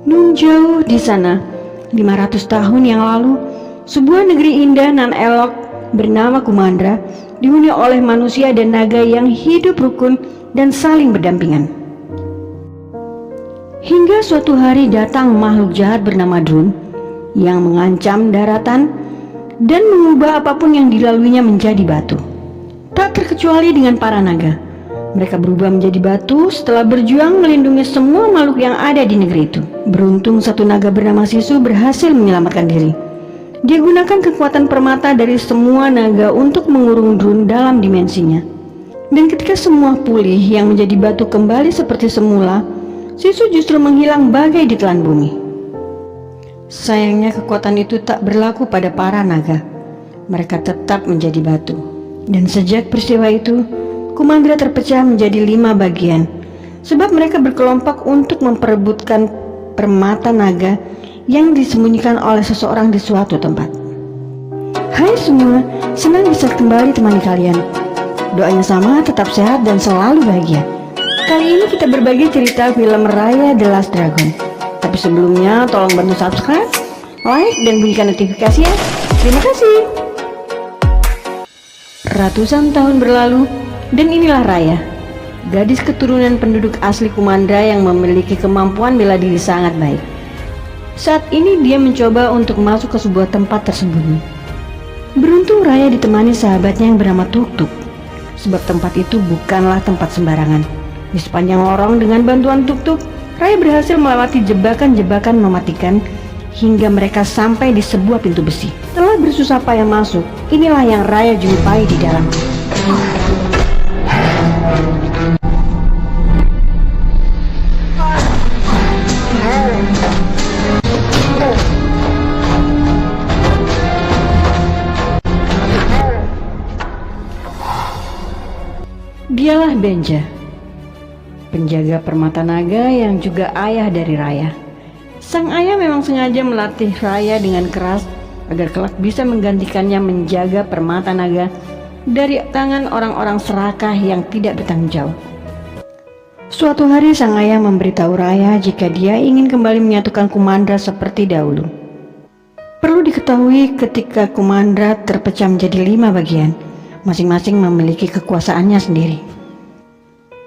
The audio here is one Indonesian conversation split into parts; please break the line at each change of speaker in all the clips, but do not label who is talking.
Nun jauh di sana, 500 tahun yang lalu, sebuah negeri indah nan elok bernama Kumandra dihuni oleh manusia dan naga yang hidup rukun dan saling berdampingan. Hingga suatu hari datang makhluk jahat bernama Drun yang mengancam daratan dan mengubah apapun yang dilaluinya menjadi batu. Tak terkecuali dengan para naga. Mereka berubah menjadi batu setelah berjuang melindungi semua makhluk yang ada di negeri itu. Beruntung satu naga bernama Sisu berhasil menyelamatkan diri. Dia gunakan kekuatan permata dari semua naga untuk mengurung Drun dalam dimensinya. Dan ketika semua pulih yang menjadi batu kembali seperti semula, Sisu justru menghilang bagai ditelan bumi. Sayangnya kekuatan itu tak berlaku pada para naga. Mereka tetap menjadi batu. Dan sejak peristiwa itu, Kumandra terpecah menjadi 5 bagian, sebab mereka berkelompok untuk memperebutkan permata naga yang disembunyikan oleh seseorang di suatu tempat. Hai semua, senang bisa kembali temani kalian. Doanya sama, tetap sehat dan selalu bahagia. Kali ini kita berbagi cerita film Raya The Last Dragon. Tapi sebelumnya tolong bantu subscribe, like, dan bunyikan notifikasi ya. Terima kasih. Ratusan tahun berlalu, dan inilah Raya, gadis keturunan penduduk asli Kumandra yang memiliki kemampuan bela diri sangat baik. Saat ini dia mencoba untuk masuk ke sebuah tempat tersembunyi. Beruntung Raya ditemani sahabatnya yang bernama Tuk Tuk, sebab tempat itu bukanlah tempat sembarangan. Di sepanjang lorong dengan bantuan Tuk Tuk, Raya berhasil melewati jebakan-jebakan mematikan hingga mereka sampai di sebuah pintu besi. Setelah bersusah payah masuk, inilah yang Raya jumpai di dalam. Dialah Benja, penjaga permata naga yang juga ayah dari Raya. Sang ayah memang sengaja melatih Raya dengan keras agar kelak bisa menggantikannya menjaga permata naga dari tangan orang-orang serakah yang tidak bertanggung jawab. Suatu hari sang ayah memberitahu Raya jika dia ingin kembali menyatukan Kumandra seperti dahulu. Perlu diketahui ketika Kumandra terpecah menjadi 5 bagian, masing-masing memiliki kekuasaannya sendiri.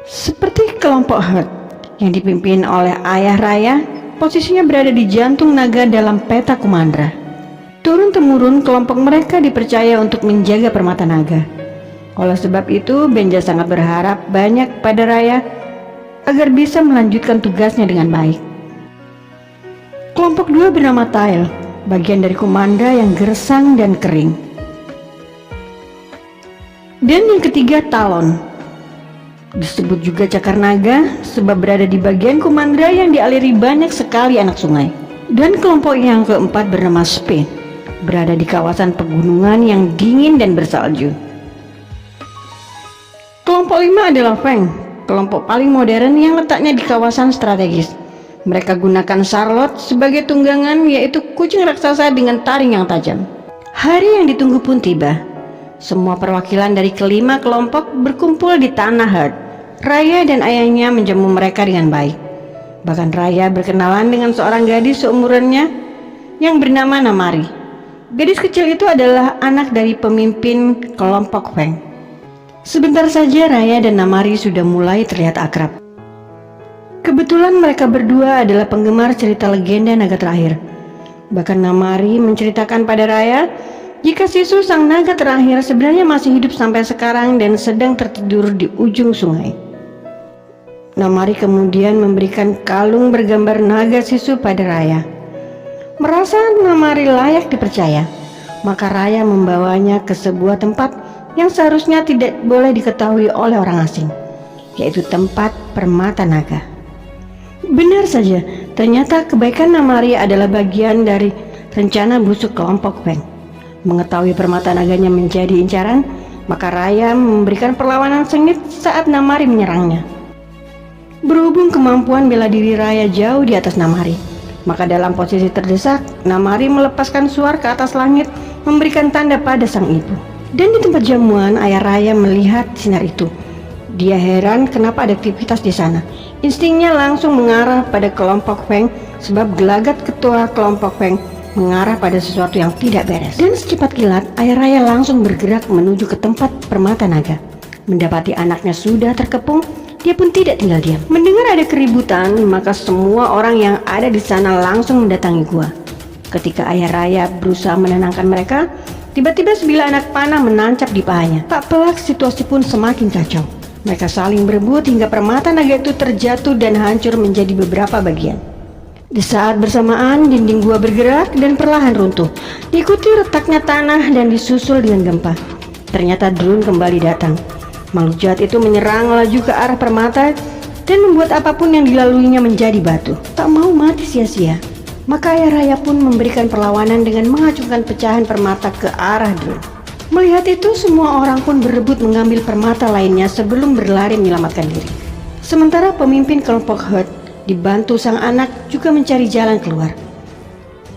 Seperti kelompok Herd yang dipimpin oleh ayah Raya, posisinya berada di jantung naga dalam peta Kumandra. Turun-temurun kelompok mereka dipercaya untuk menjaga permata naga. Oleh sebab itu, Benja sangat berharap banyak pada Raya agar bisa melanjutkan tugasnya dengan baik. Kelompok 2 bernama Tail, bagian dari Kumandra yang gersang dan kering. Dan yang ketiga Talon, disebut juga cakar naga sebab berada di bagian Kumandra yang dialiri banyak sekali anak sungai. Dan kelompok yang keempat bernama Spain, berada di kawasan pegunungan yang dingin dan bersalju. Kelompok 5 adalah Feng, kelompok paling modern yang letaknya di kawasan strategis. Mereka gunakan Charlotte sebagai tunggangan, yaitu kucing raksasa dengan taring yang tajam. Hari yang ditunggu pun tiba. Semua perwakilan dari kelima kelompok berkumpul di tanah Herd. Raya dan ayahnya menjamu mereka dengan baik. Bahkan Raya berkenalan dengan seorang gadis seumurannya yang bernama Namari. Gadis kecil itu adalah anak dari pemimpin kelompok Feng. Sebentar saja Raya dan Namari sudah mulai terlihat akrab. Kebetulan mereka berdua adalah penggemar cerita legenda naga terakhir. Bahkan Namari menceritakan pada Raya jika Sisu sang naga terakhir sebenarnya masih hidup sampai sekarang dan sedang tertidur di ujung sungai. Namari kemudian memberikan kalung bergambar naga Sisu pada Raya. Merasa Namari layak dipercaya, maka Raya membawanya ke sebuah tempat yang seharusnya tidak boleh diketahui oleh orang asing, yaitu tempat permata naga. Benar saja, ternyata kebaikan Namari adalah bagian dari rencana busuk kelompok Feng. Mengetahui permata naganya menjadi incaran, maka Raya memberikan perlawanan sengit saat Namari menyerangnya. Berhubung kemampuan bela diri Raya jauh di atas Namari, maka dalam posisi terdesak, Namari melepaskan suar ke atas langit, memberikan tanda pada sang ibu. Dan di tempat jamuan, ayah Raya melihat sinar itu. Dia heran kenapa ada aktivitas di sana. Instingnya langsung mengarah pada kelompok Feng sebab gelagat ketua kelompok Feng mengarah pada sesuatu yang tidak beres. Dan secepat kilat, ayah Raya langsung bergerak menuju ke tempat permata naga. Mendapati anaknya sudah terkepung, dia pun tidak tinggal diam. Mendengar ada keributan, maka semua orang yang ada di sana langsung mendatangi gua. Ketika ayah Raya berusaha menenangkan mereka, tiba-tiba sebilah anak panah menancap di pahanya. Tak pelak situasi pun semakin kacau. Mereka saling berebut hingga permata naga itu terjatuh dan hancur menjadi beberapa bagian. Di saat bersamaan, dinding gua bergerak dan perlahan runtuh, diikuti retaknya tanah dan disusul dengan gempa. Ternyata drone kembali datang. Makhluk jahat itu menyerang laju ke arah permata dan membuat apapun yang dilaluinya menjadi batu. Tak mau mati sia-sia, maka ayah Raya pun memberikan perlawanan dengan mengacungkan pecahan permata ke arah drone. Melihat itu, semua orang pun berebut mengambil permata lainnya sebelum berlari menyelamatkan diri. Sementara pemimpin kelompok Herd dibantu sang anak juga mencari jalan keluar.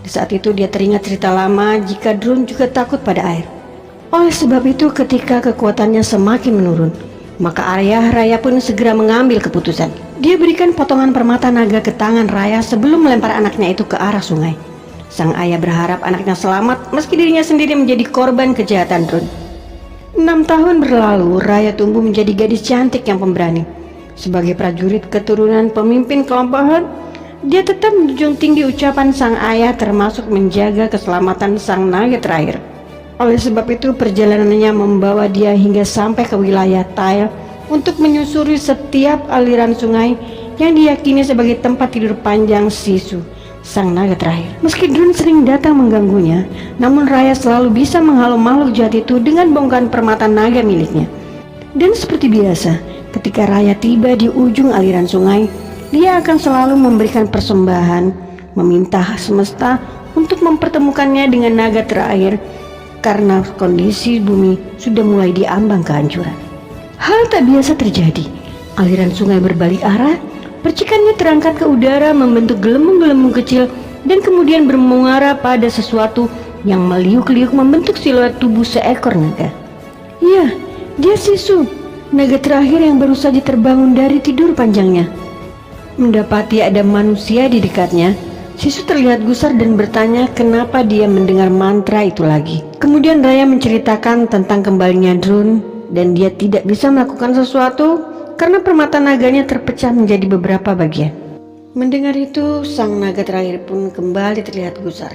Di saat itu dia teringat cerita lama jika drone juga takut pada air. Oleh sebab itu, ketika kekuatannya semakin menurun, maka ayah Raya pun segera mengambil keputusan. Dia berikan potongan permata naga ke tangan Raya sebelum melempar anaknya itu ke arah sungai. Sang ayah berharap anaknya selamat meski dirinya sendiri menjadi korban kejahatan drone. 6 tahun berlalu, Raya tumbuh menjadi gadis cantik yang pemberani. Sebagai prajurit keturunan pemimpin kelompok Herd, dia tetap menjunjung tinggi ucapan sang ayah termasuk menjaga keselamatan sang naga terakhir. Oleh sebab itu, perjalanannya membawa dia hingga sampai ke wilayah Tael untuk menyusuri setiap aliran sungai yang diyakini sebagai tempat tidur panjang Sisu, sang naga terakhir. Meski drone sering datang mengganggunya, namun Raya selalu bisa menghalau makhluk jahat itu dengan bongkahan permata naga miliknya. Dan seperti biasa, ketika Raya tiba di ujung aliran sungai, dia akan selalu memberikan persembahan, meminta semesta untuk mempertemukannya dengan naga terakhir karena kondisi bumi sudah mulai diambang kehancuran. Hal tak biasa terjadi. Aliran sungai berbalik arah, percikannya terangkat ke udara membentuk gelembung-gelembung kecil dan kemudian bermuara pada sesuatu yang meliuk-liuk membentuk siluet tubuh seekor naga. Ya, dia Sisu, naga terakhir yang baru saja terbangun dari tidur panjangnya. Mendapati ada manusia di dekatnya, Sisu terlihat gusar dan bertanya kenapa dia mendengar mantra itu lagi. Kemudian Raya menceritakan tentang kembalinya drone dan dia tidak bisa melakukan sesuatu karena permata naganya terpecah menjadi beberapa bagian. Mendengar itu, sang naga terakhir pun kembali terlihat gusar.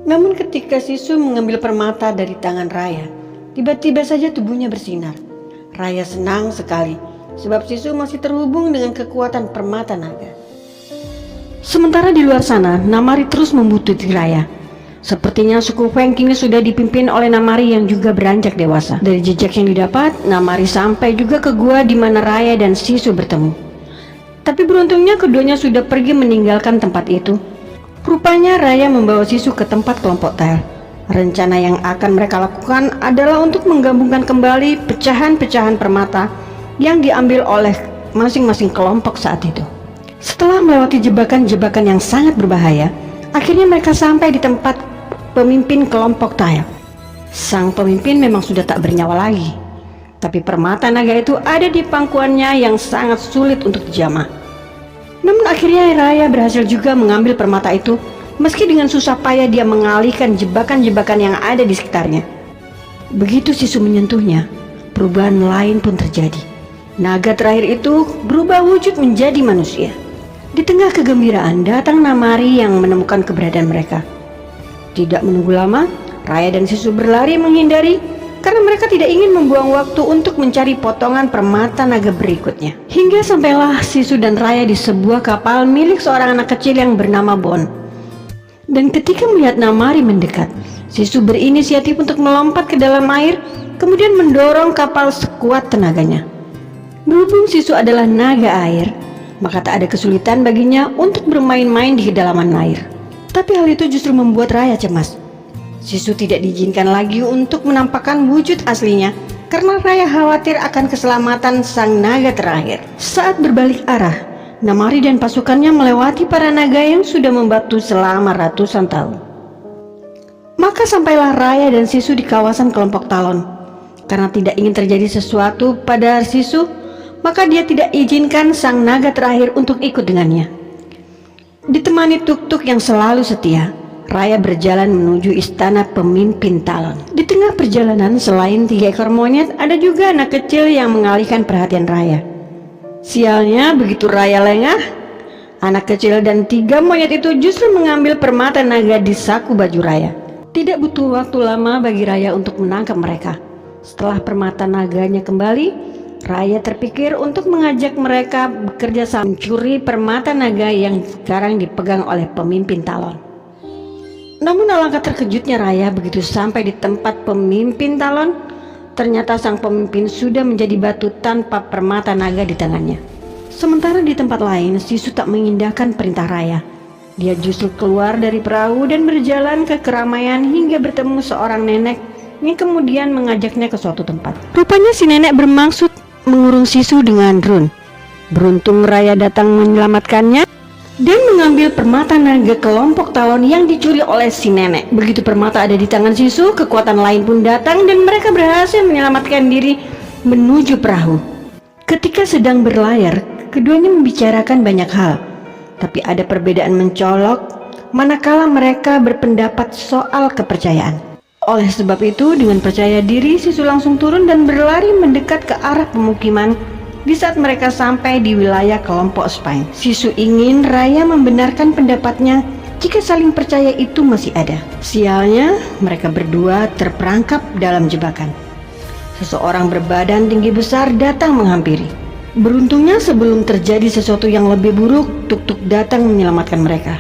Namun ketika Sisu mengambil permata dari tangan Raya, tiba-tiba saja tubuhnya bersinar. Raya senang sekali sebab Sisu masih terhubung dengan kekuatan permata naga. Sementara di luar sana, Namari terus membutuhkan Raya. Sepertinya suku Feng kini sudah dipimpin oleh Namari yang juga beranjak dewasa. Dari jejak yang didapat, Namari sampai juga ke gua di mana Raya dan Sisu bertemu. Tapi beruntungnya keduanya sudah pergi meninggalkan tempat itu. Rupanya Raya membawa Sisu ke tempat kelompok Tael. Rencana yang akan mereka lakukan adalah untuk menggabungkan kembali pecahan-pecahan permata yang diambil oleh masing-masing kelompok saat itu. Setelah melewati jebakan-jebakan yang sangat berbahaya, akhirnya mereka sampai di tempat pemimpin kelompok Tael. Sang pemimpin memang sudah tak bernyawa lagi, tapi permata naga itu ada di pangkuannya yang sangat sulit untuk dijamah. Namun akhirnya Raya berhasil juga mengambil permata itu, meski dengan susah payah dia mengalihkan jebakan-jebakan yang ada di sekitarnya. Begitu Sisu menyentuhnya, perubahan lain pun terjadi. Naga terakhir itu berubah wujud menjadi manusia. Di tengah kegembiraan datang Namari yang menemukan keberadaan mereka. Tidak menunggu lama, Raya dan Sisu berlari menghindari karena mereka tidak ingin membuang waktu untuk mencari potongan permata naga berikutnya. Hingga sampailah Sisu dan Raya di sebuah kapal milik seorang anak kecil yang bernama Bon. Dan ketika melihat Namari mendekat, Sisu berinisiatif untuk melompat ke dalam air, kemudian mendorong kapal sekuat tenaganya. Berhubung Sisu adalah naga air, maka tak ada kesulitan baginya untuk bermain-main di kedalaman air. Tapi hal itu justru membuat Raya cemas. Sisu tidak diizinkan lagi untuk menampakkan wujud aslinya karena Raya khawatir akan keselamatan sang naga terakhir. Saat berbalik arah, Namari dan pasukannya melewati para naga yang sudah membatu selama ratusan tahun. Maka sampailah Raya dan Sisu di kawasan kelompok Talon. Karena tidak ingin terjadi sesuatu pada Sisu, maka dia tidak izinkan sang naga terakhir untuk ikut dengannya. Ditemani tuk-tuk yang selalu setia, Raya berjalan menuju istana pemimpin Talon. Di tengah perjalanan, selain 3 ekor monyet, ada juga anak kecil yang mengalihkan perhatian Raya. Sialnya, begitu Raya lengah, anak kecil dan 3 monyet itu justru mengambil permata naga di saku baju Raya. Tidak butuh waktu lama bagi Raya untuk menangkap mereka. Setelah permata naganya kembali, Raya terpikir untuk mengajak mereka bekerja sama mencuri permata naga yang sekarang dipegang oleh pemimpin Talon. Namun alangkah terkejutnya Raya begitu sampai di tempat pemimpin Talon. Ternyata sang pemimpin sudah menjadi batu tanpa permata naga di tangannya. Sementara di tempat lain, Sisu tak mengindahkan perintah Raya. Dia justru keluar dari perahu dan berjalan ke keramaian hingga bertemu seorang nenek yang kemudian mengajaknya ke suatu tempat. Rupanya si nenek bermaksud mengurung Sisu dengan Drun. Beruntung Raya datang menyelamatkannya dan mengambil permata naga kelompok Talon yang dicuri oleh si nenek. Begitu permata ada di tangan Sisu, kekuatan lain pun datang dan mereka berhasil menyelamatkan diri menuju perahu. Ketika sedang berlayar, keduanya membicarakan banyak hal, tapi ada perbedaan mencolok manakala mereka berpendapat soal kepercayaan. Oleh sebab itu, dengan percaya diri, Sisu langsung turun dan berlari mendekat ke arah pemukiman. Di saat mereka sampai di wilayah kelompok Spine, Sisu ingin Raya membenarkan pendapatnya jika saling percaya itu masih ada. Sialnya, mereka berdua terperangkap dalam jebakan. Seseorang berbadan tinggi besar datang menghampiri. Beruntungnya sebelum terjadi sesuatu yang lebih buruk, tuk-tuk datang menyelamatkan mereka.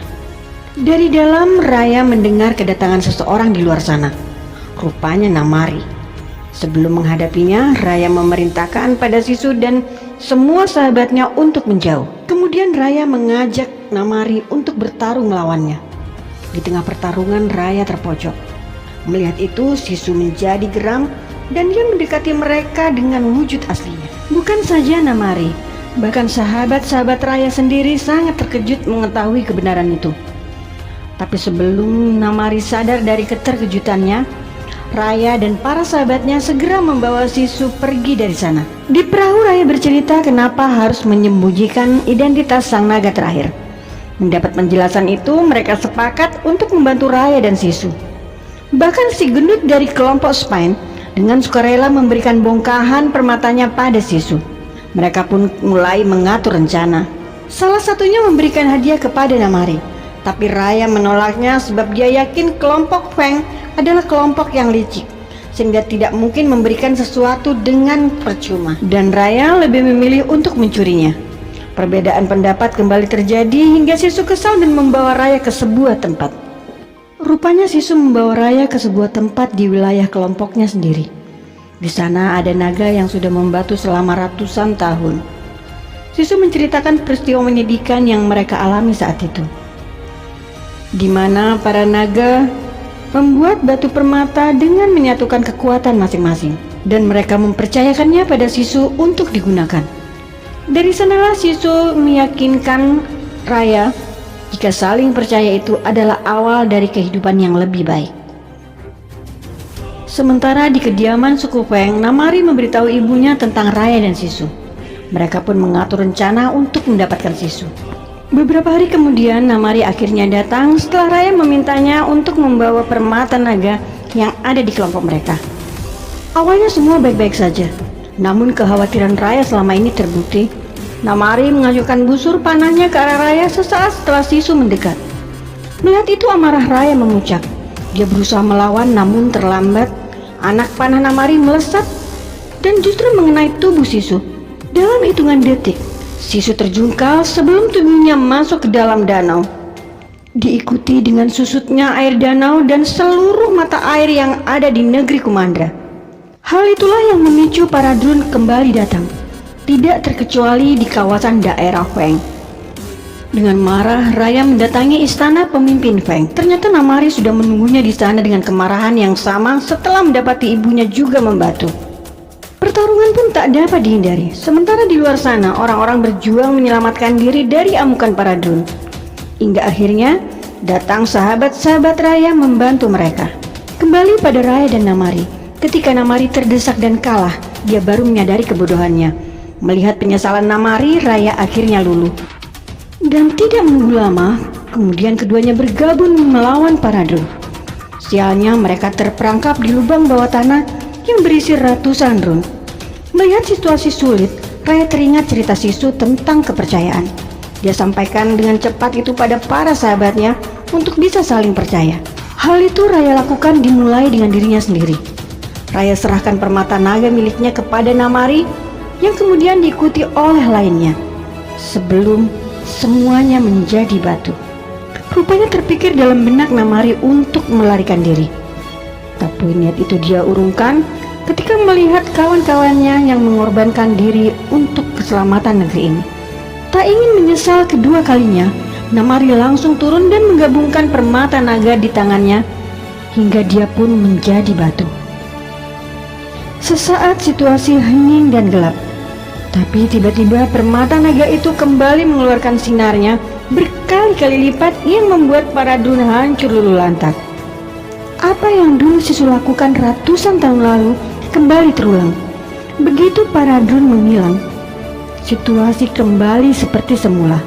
Dari dalam, Raya mendengar kedatangan seseorang di luar sana. Rupanya Namari. Sebelum menghadapinya, Raya memerintahkan pada Sisu dan semua sahabatnya untuk menjauh. Kemudian Raya mengajak Namari untuk bertarung melawannya. Di tengah pertarungan, Raya terpojok. Melihat itu, Sisu menjadi geram dan dia mendekati mereka dengan wujud aslinya. Bukan saja Namari, bahkan sahabat-sahabat Raya sendiri sangat terkejut mengetahui kebenaran itu. Tapi sebelum Namari sadar dari keterkejutannya, Raya dan para sahabatnya segera membawa Sisu pergi dari sana. Di perahu, Raya bercerita kenapa harus menyembunyikan identitas sang naga terakhir. Mendapat penjelasan itu, mereka sepakat untuk membantu Raya dan Sisu. Bahkan si gendut dari kelompok Spine dengan sukarela memberikan bongkahan permatanya pada Sisu. Mereka pun mulai mengatur rencana. Salah satunya memberikan hadiah kepada Namari. Tapi Raya menolaknya sebab dia yakin kelompok Feng adalah kelompok yang licik, sehingga tidak mungkin memberikan sesuatu dengan percuma. Dan Raya lebih memilih untuk mencurinya. Perbedaan pendapat kembali terjadi hingga Sisu kesal dan membawa Raya ke sebuah tempat. Rupanya Sisu membawa Raya ke sebuah tempat di wilayah kelompoknya sendiri. Di sana ada naga yang sudah membatu selama ratusan tahun. Sisu menceritakan peristiwa menyedihkan yang mereka alami saat itu, di mana para naga membuat batu permata dengan menyatukan kekuatan masing-masing, dan mereka mempercayakannya pada Sisu untuk digunakan. Dari sanalah Sisu meyakinkan Raya jika saling percaya itu adalah awal dari kehidupan yang lebih baik. Sementara di kediaman suku Feng, Namari memberitahu ibunya tentang Raya dan Sisu. Mereka pun mengatur rencana untuk mendapatkan Sisu. Beberapa hari kemudian, Namari akhirnya datang setelah Raya memintanya untuk membawa permata naga yang ada di kelompok mereka. Awalnya semua baik-baik saja, namun kekhawatiran Raya selama ini terbukti. Namari mengajukan busur panahnya ke arah Raya sesaat setelah Sisu mendekat. Melihat itu, amarah Raya memuncak. Dia berusaha melawan, namun terlambat. Anak panah Namari melesat dan justru mengenai tubuh Sisu. Dalam hitungan detik, Sisu terjungkal sebelum tubuhnya masuk ke dalam danau. Diikuti dengan susutnya air danau dan seluruh mata air yang ada di negeri Kumandra. Hal itulah yang memicu para Drun kembali datang, tidak terkecuali di kawasan daerah Feng. Dengan marah, Raya mendatangi istana pemimpin Feng. Ternyata Namari sudah menunggunya di sana dengan kemarahan yang sama setelah mendapati ibunya juga membatu. Pertarungan pun tak dapat dihindari. Sementara di luar sana, orang-orang berjuang menyelamatkan diri dari amukan para Drun. Hingga akhirnya datang sahabat-sahabat Raya membantu mereka. Kembali pada Raya dan Namari. Ketika Namari terdesak dan kalah, dia baru menyadari kebodohannya. Melihat penyesalan Namari, Raya akhirnya luluh. Dan tidak menunggu lama, kemudian keduanya bergabung melawan Paradun. Sialnya mereka terperangkap di lubang bawah tanah yang berisi ratusan run. Melihat situasi sulit, Raya teringat cerita Sisu tentang kepercayaan. Dia sampaikan dengan cepat itu pada para sahabatnya untuk bisa saling percaya. Hal itu Raya lakukan dimulai dengan dirinya sendiri. Raya serahkan permata naga miliknya kepada Namari yang kemudian diikuti oleh lainnya, sebelum semuanya menjadi batu. Rupanya terpikir dalam benak Namari untuk melarikan diri. Tapi niat itu dia urungkan ketika melihat kawan-kawannya yang mengorbankan diri untuk keselamatan negeri ini. Tak ingin menyesal kedua kalinya, Namari langsung turun dan menggabungkan permata naga di tangannya hingga dia pun menjadi batu. Sesaat situasi hening dan gelap. Tapi tiba-tiba permata naga itu kembali mengeluarkan sinarnya berkali-kali lipat yang membuat Paradun hancur luluh lantak. Apa yang dulu Sisu lakukan ratusan tahun lalu kembali terulang. Begitu Paradun menghilang, situasi kembali seperti semula.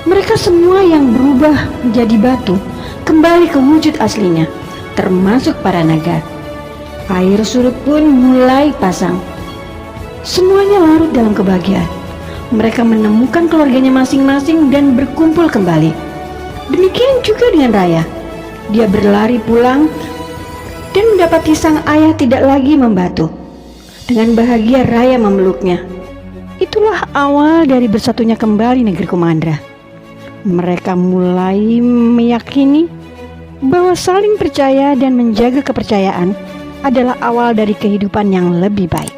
Mereka semua yang berubah menjadi batu kembali ke wujud aslinya, termasuk para naga. Air surut pun mulai pasang. Semuanya larut dalam kebahagiaan. Mereka menemukan keluarganya masing-masing dan berkumpul kembali. Demikian juga dengan Raya. Dia berlari pulang dan mendapati sang ayah tidak lagi membatu. Dengan bahagia Raya memeluknya. Itulah awal dari bersatunya kembali negeri Kumandra. Mereka mulai meyakini bahwa saling percaya dan menjaga kepercayaan adalah awal dari kehidupan yang lebih baik.